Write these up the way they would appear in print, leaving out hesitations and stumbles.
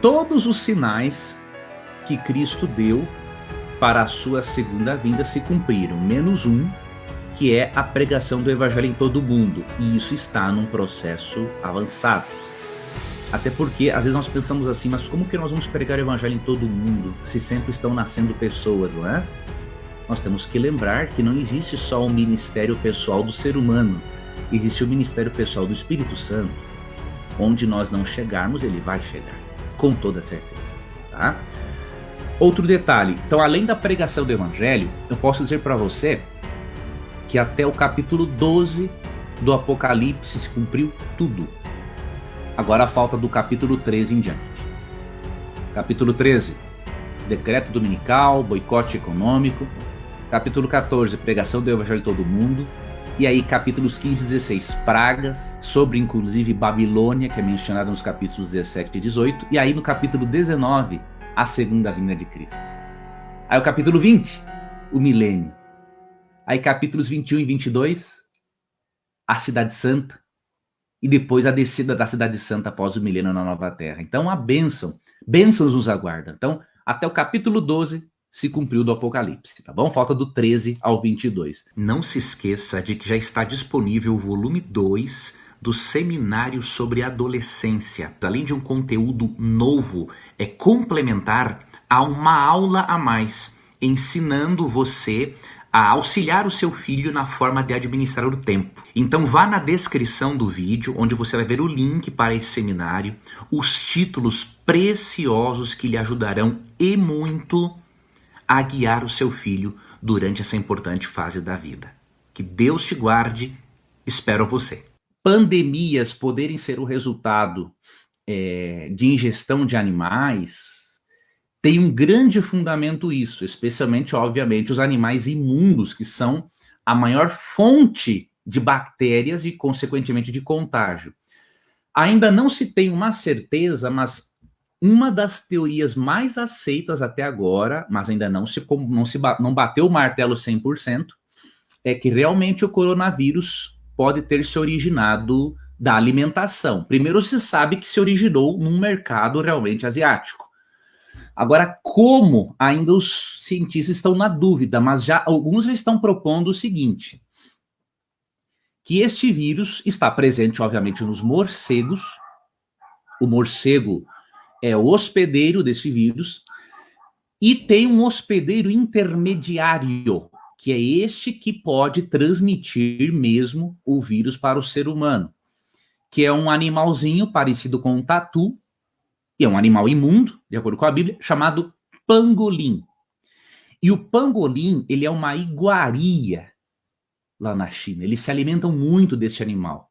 todos os sinais que Cristo deu para a sua segunda vinda se cumpriram, menos um, que é a pregação do evangelho em todo o mundo. E isso está num processo avançado. Até porque, às vezes nós pensamos assim, mas como que nós vamos pregar o evangelho em todo o mundo, se sempre estão nascendo pessoas, não é? Nós temos que lembrar que não existe só o ministério pessoal do ser humano, existe o ministério pessoal do Espírito Santo. Onde nós não chegarmos, ele vai chegar, com toda certeza, tá? Outro detalhe, então além da pregação do evangelho, eu posso dizer para você que até o capítulo 12 do Apocalipse se cumpriu tudo. Agora falta do capítulo 13 em diante. Capítulo 13, decreto dominical, boicote econômico. Capítulo 14, pregação do evangelho em todo mundo. E aí capítulos 15 e 16, pragas, sobre inclusive Babilônia, que é mencionada nos capítulos 17 e 18. E aí no capítulo 19, a segunda vinda de Cristo. Aí o capítulo 20, o milênio. Aí capítulos 21 e 22, a cidade santa. E depois a descida da cidade santa após o milênio na nova terra. Então a bênçãos nos aguarda. Então até o capítulo 12 se cumpriu do Apocalipse, tá bom? Falta do 13 ao 22. Não se esqueça de que já está disponível o volume 2 do seminário sobre adolescência. Além de um conteúdo novo, é complementar a uma aula a mais, ensinando você a auxiliar o seu filho na forma de administrar o tempo. Então vá na descrição do vídeo, onde você vai ver o link para esse seminário, os títulos preciosos que lhe ajudarão e muito a guiar o seu filho durante essa importante fase da vida. Que Deus te guarde, espero você. Pandemias poderem ser o resultado de ingestão de animais, tem um grande fundamento isso, especialmente, obviamente, os animais imundos, que são a maior fonte de bactérias e, consequentemente, de contágio. Ainda não se tem uma certeza, mas uma das teorias mais aceitas até agora, mas ainda não bateu o martelo 100%, é que realmente o coronavírus pode ter se originado da alimentação. Primeiro se sabe que se originou num mercado realmente asiático. Agora, como ainda os cientistas estão na dúvida, mas alguns já estão propondo o seguinte, que este vírus está presente, obviamente, nos morcegos. O morcego é o hospedeiro desse vírus, e tem um hospedeiro intermediário, que é este que pode transmitir mesmo o vírus para o ser humano, que é um animalzinho parecido com um tatu, e é um animal imundo, de acordo com a Bíblia, chamado pangolim. E o pangolim, ele é uma iguaria lá na China. Eles se alimentam muito desse animal.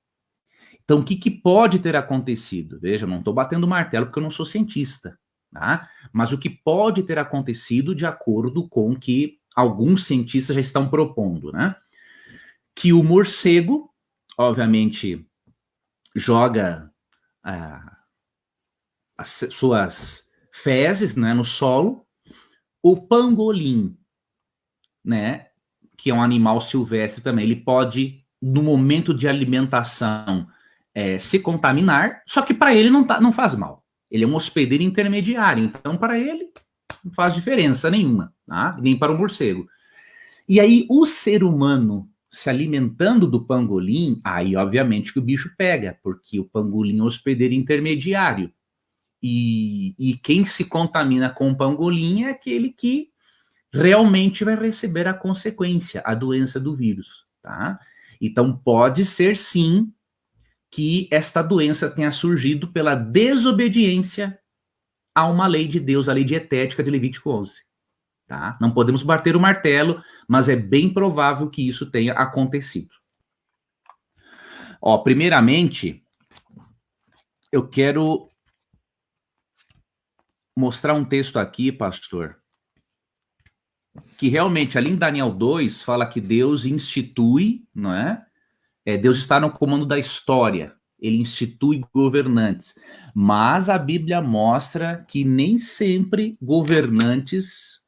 Então, o que pode ter acontecido? Veja, não estou batendo martelo porque eu não sou cientista, tá? Mas o que pode ter acontecido de acordo com o que alguns cientistas já estão propondo, né? Que o morcego, obviamente, joga as suas fezes, né, no solo. O pangolim, né, que é um animal silvestre também, ele pode, no momento de alimentação, se contaminar, só que para ele não faz mal. Ele é um hospedeiro intermediário, então para ele não faz diferença nenhuma, tá? Nem para o morcego. E aí o ser humano se alimentando do pangolim, aí obviamente que o bicho pega, porque o pangolim é um hospedeiro intermediário. E quem se contamina com o pangolim é aquele que realmente vai receber a consequência, a doença do vírus, tá? Então pode ser sim que esta doença tenha surgido pela desobediência a uma lei de Deus, a lei dietética de Levítico 11, tá? Não podemos bater o martelo, mas é bem provável que isso tenha acontecido. Ó, primeiramente, eu quero mostrar um texto aqui, pastor, que realmente ali em Daniel 2 fala que Deus institui, não é? Deus está no comando da história, ele institui governantes, mas a Bíblia mostra que nem sempre governantes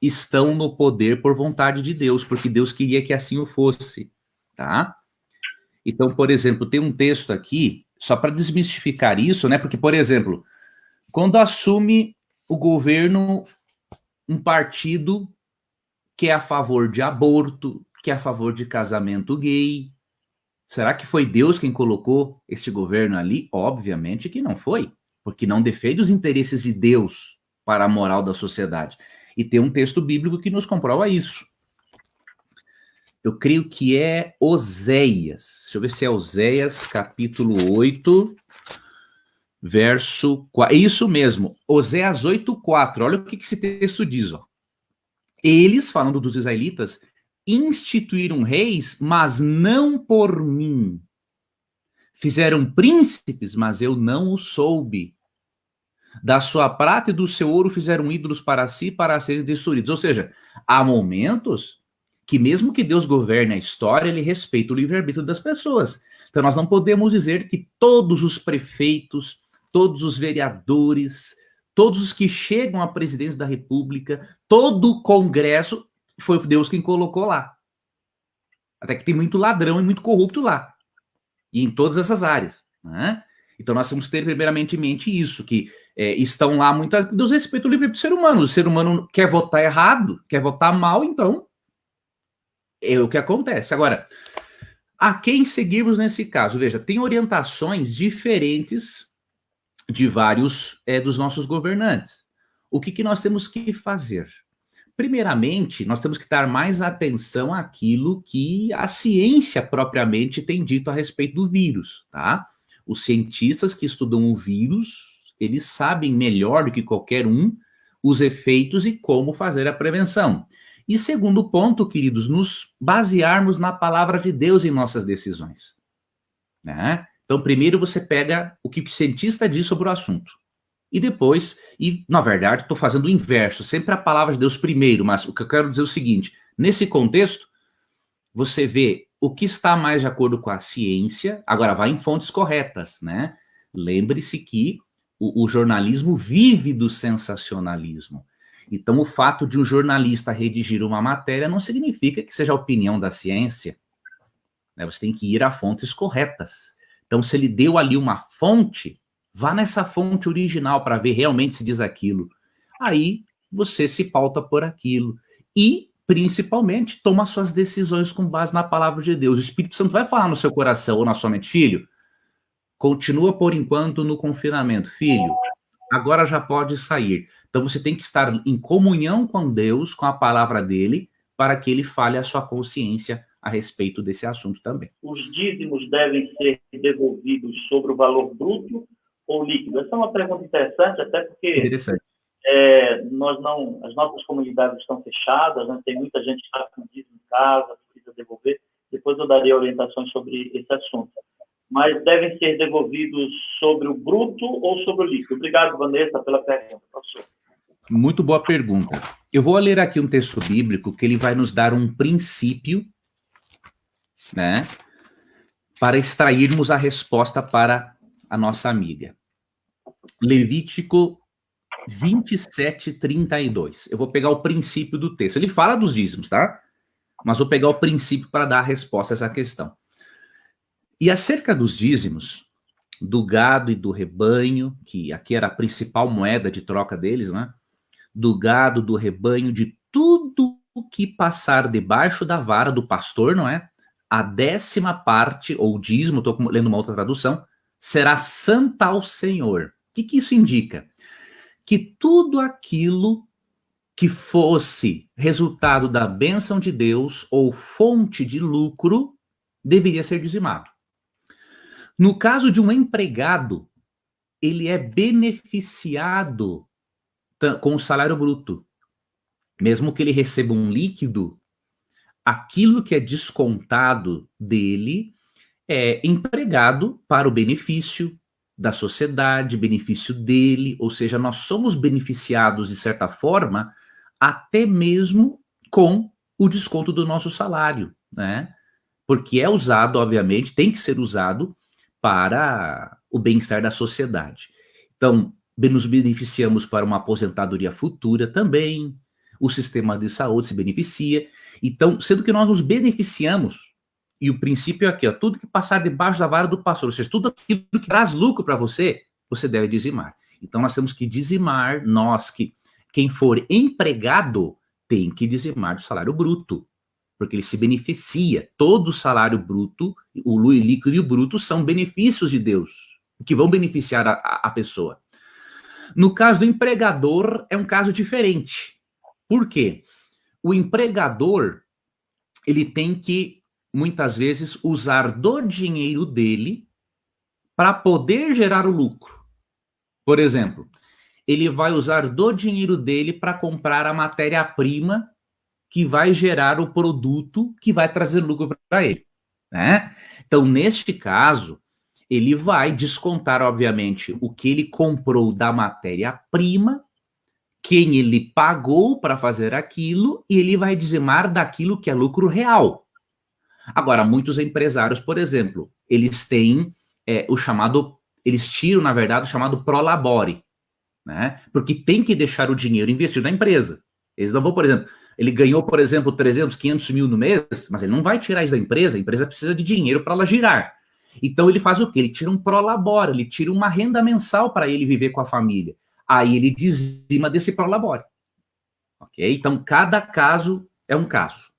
estão no poder por vontade de Deus, porque Deus queria que assim o fosse, tá? Então, por exemplo, tem um texto aqui, só para desmistificar isso, né? Porque, por exemplo, Quando assume o governo um partido que é a favor de aborto, que é a favor de casamento gay, será que foi Deus quem colocou esse governo ali? Obviamente que não foi, porque não defende os interesses de Deus para a moral da sociedade. E tem um texto bíblico que nos comprova isso. Eu creio que é Oséias. Deixa eu ver se é Oséias, capítulo 8, verso 4. É isso mesmo, Oséias 8:4. Olha o que esse texto diz. Ó. Eles, falando dos israelitas, instituíram reis, mas não por mim. Fizeram príncipes, mas eu não os soube. Da sua prata e do seu ouro fizeram ídolos para si, para serem destruídos. Ou seja, há momentos que mesmo que Deus governe a história, ele respeita o livre-arbítrio das pessoas. Então nós não podemos dizer que todos os prefeitos, todos os vereadores, todos os que chegam à presidência da República, todo o Congresso, foi Deus quem colocou lá. Até que tem muito ladrão e muito corrupto lá. E em todas essas áreas. Né? Então nós temos que ter primeiramente em mente isso, que estão lá muito Deus respeita o livre-arbítrio do ser humano. O ser humano quer votar errado, quer votar mal, então é o que acontece. Agora, a quem seguirmos nesse caso? Veja, tem orientações diferentes de vários dos nossos governantes. O que nós temos que fazer? Primeiramente, nós temos que dar mais atenção àquilo que a ciência propriamente tem dito a respeito do vírus, tá? Os cientistas que estudam o vírus, eles sabem melhor do que qualquer um os efeitos e como fazer a prevenção. E segundo ponto, queridos, nos basearmos na palavra de Deus em nossas decisões. Né? Então, primeiro você pega o que o cientista diz sobre o assunto. E depois, na verdade, estou fazendo o inverso, sempre a palavra de Deus primeiro, mas o que eu quero dizer é o seguinte, nesse contexto, você vê o que está mais de acordo com a ciência, agora vai em fontes corretas, né? Lembre-se que o jornalismo vive do sensacionalismo. Então, o fato de um jornalista redigir uma matéria não significa que seja a opinião da ciência. Né? Você tem que ir a fontes corretas. Então, se ele deu ali uma fonte, vá nessa fonte original para ver realmente se diz aquilo. Aí, você se pauta por aquilo. E, principalmente, toma suas decisões com base na palavra de Deus. O Espírito Santo vai falar no seu coração ou na sua mente, filho, continua por enquanto no confinamento. Filho, agora já pode sair. Então você tem que estar em comunhão com Deus, com a palavra dele, para que ele fale a sua consciência a respeito desse assunto também. Os dízimos devem ser devolvidos sobre o valor bruto ou líquido? Essa é uma pergunta interessante, até porque as nossas comunidades estão fechadas, né? Tem muita gente que está com dízimo em casa, precisa devolver. Depois eu darei orientações sobre esse assunto. Mas devem ser devolvidos sobre o bruto ou sobre o líquido? Obrigado, Vanessa, pela pergunta, professor. Muito boa pergunta. Eu vou ler aqui um texto bíblico que ele vai nos dar um princípio, né, para extrairmos a resposta para a nossa amiga. Levítico 27:32. Eu vou pegar o princípio do texto. Ele fala dos dízimos, tá? Mas vou pegar o princípio para dar a resposta a essa questão. E acerca dos dízimos, do gado e do rebanho, que aqui era a principal moeda de troca deles, né? Do gado, do rebanho, de tudo o que passar debaixo da vara do pastor, não é? A 10ª parte, ou dízimo, estou lendo uma outra tradução, será santa ao Senhor. O que isso indica? Que tudo aquilo que fosse resultado da bênção de Deus ou fonte de lucro deveria ser dizimado. No caso de um empregado, ele é beneficiado com o salário bruto. Mesmo que ele receba um líquido, aquilo que é descontado dele é empregado para o benefício da sociedade, benefício dele, ou seja, nós somos beneficiados de certa forma, até mesmo com o desconto do nosso salário, né? Porque é usado, obviamente, tem que ser usado para o bem-estar da sociedade. Então, nos beneficiamos para uma aposentadoria futura também, o sistema de saúde se beneficia. Então, sendo que nós nos beneficiamos, e o princípio é aqui, ó, tudo que passar debaixo da vara do pastor, ou seja, tudo aquilo que traz lucro para você, você deve dizimar. Então nós temos que dizimar, quem for empregado tem que dizimar do salário bruto, porque ele se beneficia. Todo o salário bruto, o líquido e o bruto são benefícios de Deus, que vão beneficiar a pessoa. No caso do empregador, é um caso diferente. Por quê? O empregador, ele tem que, muitas vezes, usar do dinheiro dele para poder gerar o lucro. Por exemplo, ele vai usar do dinheiro dele para comprar a matéria-prima que vai gerar o produto que vai trazer lucro para ele, né? Então, neste caso, ele vai descontar, obviamente, o que ele comprou da matéria-prima, quem ele pagou para fazer aquilo, e ele vai dizimar daquilo que é lucro real. Agora, muitos empresários, por exemplo, eles têm eles tiram, na verdade, o chamado prolabore, né? Porque tem que deixar o dinheiro investido na empresa. Eles não vão, por exemplo, ele ganhou, por exemplo, 300, 500 mil no mês, mas ele não vai tirar isso da empresa, a empresa precisa de dinheiro para ela girar. Então ele faz o quê? Ele tira um prolabore, ele tira uma renda mensal para ele viver com a família. Aí ele dizima desse prolabore. Ok? Então cada caso é um caso.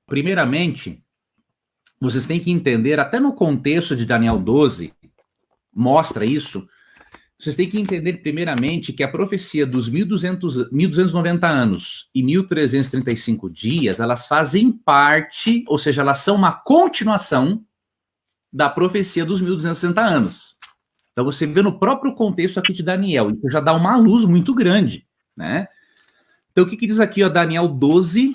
Primeiramente, vocês têm que entender, até no contexto de Daniel 12, mostra isso, vocês têm que entender primeiramente que a profecia dos 1290 anos e 1335 dias, elas fazem parte, ou seja, elas são uma continuação da profecia dos 1260 anos. Então você vê no próprio contexto aqui de Daniel, isso já dá uma luz muito grande, né? Então o que diz aqui, ó, Daniel 12,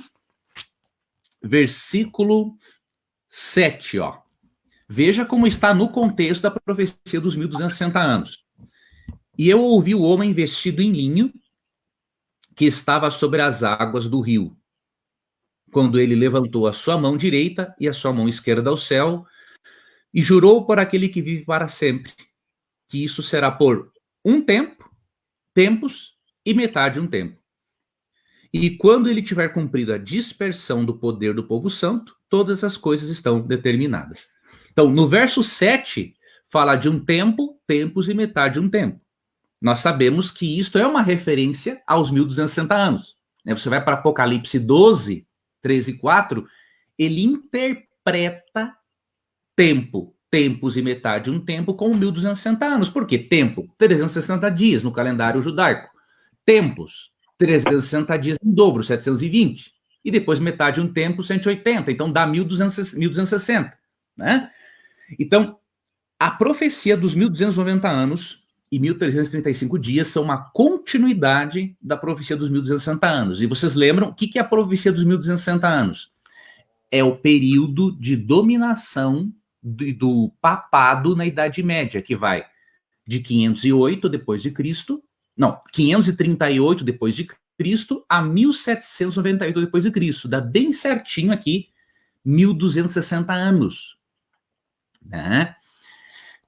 versículo 7, ó. Veja como está no contexto da profecia dos 1260 anos. E eu ouvi o homem vestido em linho, que estava sobre as águas do rio, quando ele levantou a sua mão direita e a sua mão esquerda ao céu, e jurou por aquele que vive para sempre, que isto será por um tempo, tempos e metade de um tempo. E quando ele tiver cumprido a dispersão do poder do povo santo, todas as coisas estão determinadas. Então, no verso 7, fala de um tempo, tempos e metade de um tempo. Nós sabemos que isto é uma referência aos 1260 anos. Você vai para Apocalipse 12, 13 e 4, ele interpreta tempo, tempos e metade de um tempo como 1260 anos. Por quê? Tempo, 360 dias no calendário judaico. Tempos, 360 dias em dobro, 720. E depois metade de um tempo, 180. Então dá 1260, né? Então, a profecia dos 1290 anos e 1335 dias são uma continuidade da profecia dos 1260 anos. E vocês lembram, o que é a profecia dos 1260 anos? É o período de dominação do papado na Idade Média, que vai de 508 depois de Cristo, não, 538 depois de Cristo a 1798 depois de Cristo. Dá bem certinho aqui 1260 anos, né?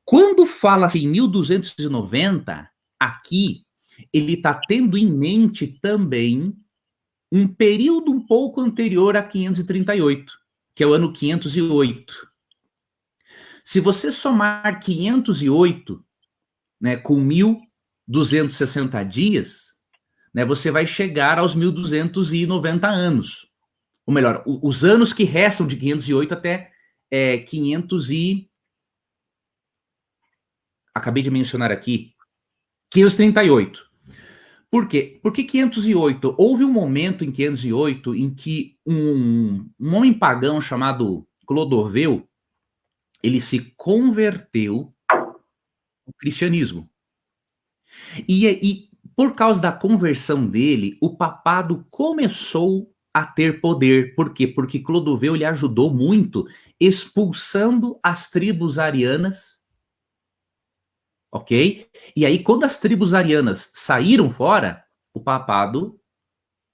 Quando fala-se em 1290, aqui ele está tendo em mente também um período um pouco anterior a 538, que é o ano 508. Se você somar 508, né, com 1260 dias, né, você vai chegar aos 1290 anos. Ou melhor, os anos que restam de 508 até 500 e... Acabei de mencionar aqui, 538. Por quê? Porque 508, houve um momento em 508 em que um homem pagão chamado Clodoveu, ele se converteu ao cristianismo. E por causa da conversão dele, o papado começou a ter poder. Por quê? Porque Clodoveu lhe ajudou muito expulsando as tribos arianas. Ok? E aí, quando as tribos arianas saíram fora, o papado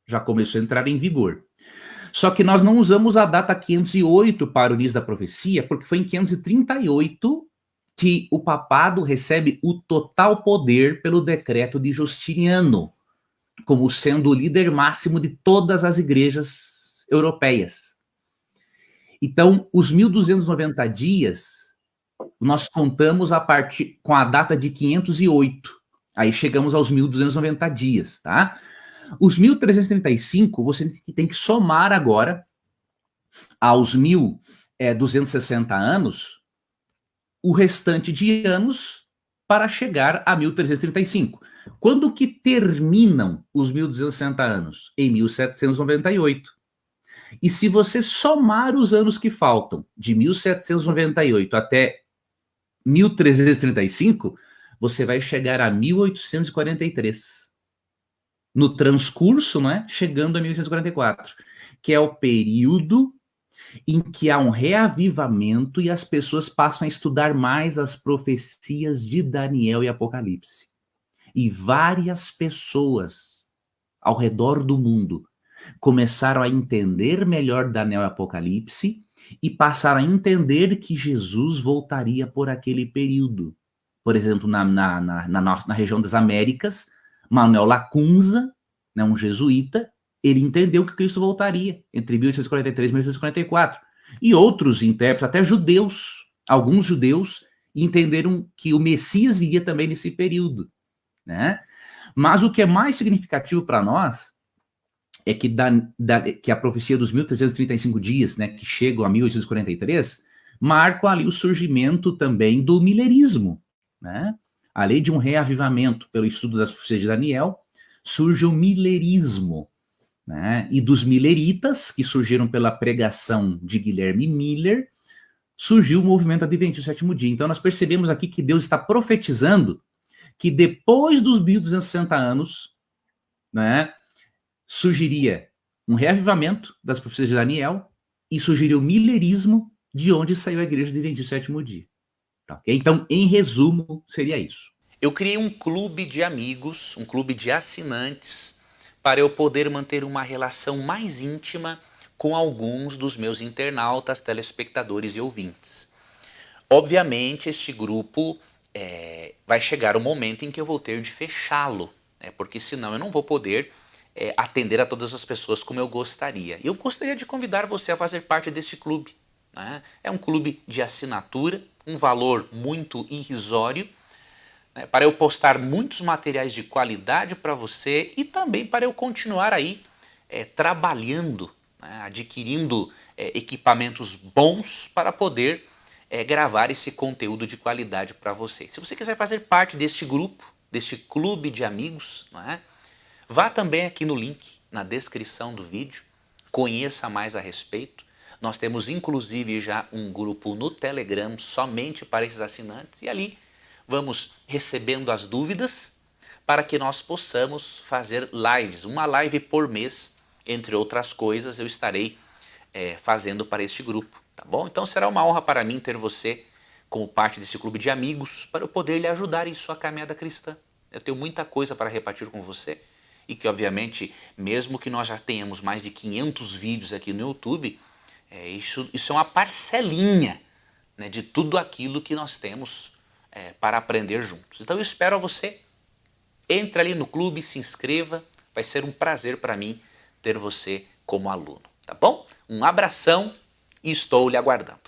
já começou a entrar em vigor. Só que nós não usamos a data 508 para o início da profecia, porque foi em 538 que o papado recebe o total poder pelo decreto de Justiniano, como sendo o líder máximo de todas as igrejas europeias. Então, os 1290 dias... nós contamos com a data de 508, Aí chegamos aos 1.290 dias, tá? Os 1.335 você tem que somar agora aos 1.260 anos o restante de anos para chegar a 1.335. Quando que terminam os 1.260 anos? Em 1798. E se você somar os anos que faltam, de 1798 até 1335, você vai chegar a 1843. No transcurso, né, chegando a 1844, que é o período em que há um reavivamento e as pessoas passam a estudar mais as profecias de Daniel e Apocalipse. E várias pessoas ao redor do mundo começaram a entender melhor Daniel e Apocalipse e passaram a entender que Jesus voltaria por aquele período. Por exemplo, na região das Américas, Manuel Lacunza, né, um jesuíta, ele entendeu que Cristo voltaria entre 1843 e 1844. E outros intérpretes, até judeus, alguns judeus, entenderam que o Messias viria também nesse período, né? Mas o que é mais significativo para nós é que, que a profecia dos 1.335 dias, né, que chegam a 1843, marcam ali o surgimento também do milerismo, né? A lei de um reavivamento pelo estudo das profecias de Daniel, surge o milerismo, né? E dos mileritas, que surgiram pela pregação de Guilherme Miller, surgiu o movimento adventista do sétimo dia. Então nós percebemos aqui que Deus está profetizando que depois dos 1.260 anos, né, surgiria um reavivamento das profecias de Daniel e surgiria o milerismo, de onde saiu a igreja adventista do sétimo dia. Tá, okay? Então, em resumo, seria isso. Eu criei um clube de amigos, um clube de assinantes, para eu poder manter uma relação mais íntima com alguns dos meus internautas, telespectadores e ouvintes. Obviamente, este grupo vai chegar o momento em que eu vou ter de fechá-lo, né? Porque senão eu não vou poder atender a todas as pessoas como eu gostaria. Eu gostaria de convidar você a fazer parte deste clube, né? É um clube de assinatura, um valor muito irrisório, né, para eu postar muitos materiais de qualidade para você e também para eu continuar aí trabalhando, né, adquirindo equipamentos bons para poder gravar esse conteúdo de qualidade para você. Se você quiser fazer parte deste grupo, deste clube de amigos, né, vá também aqui no link na descrição do vídeo, conheça mais a respeito. Nós temos inclusive já um grupo no Telegram somente para esses assinantes e ali vamos recebendo as dúvidas para que nós possamos fazer lives, uma live por mês, entre outras coisas, eu estarei fazendo para este grupo, tá bom? Então será uma honra para mim ter você como parte desse clube de amigos para eu poder lhe ajudar em sua caminhada cristã. Eu tenho muita coisa para repartir com você e que obviamente, mesmo que nós já tenhamos mais de 500 vídeos aqui no YouTube, isso é uma parcelinha, né, de tudo aquilo que nós temos para aprender juntos. Então eu espero a você, entre ali no clube, se inscreva, vai ser um prazer para mim ter você como aluno, tá bom? Um abração e estou lhe aguardando.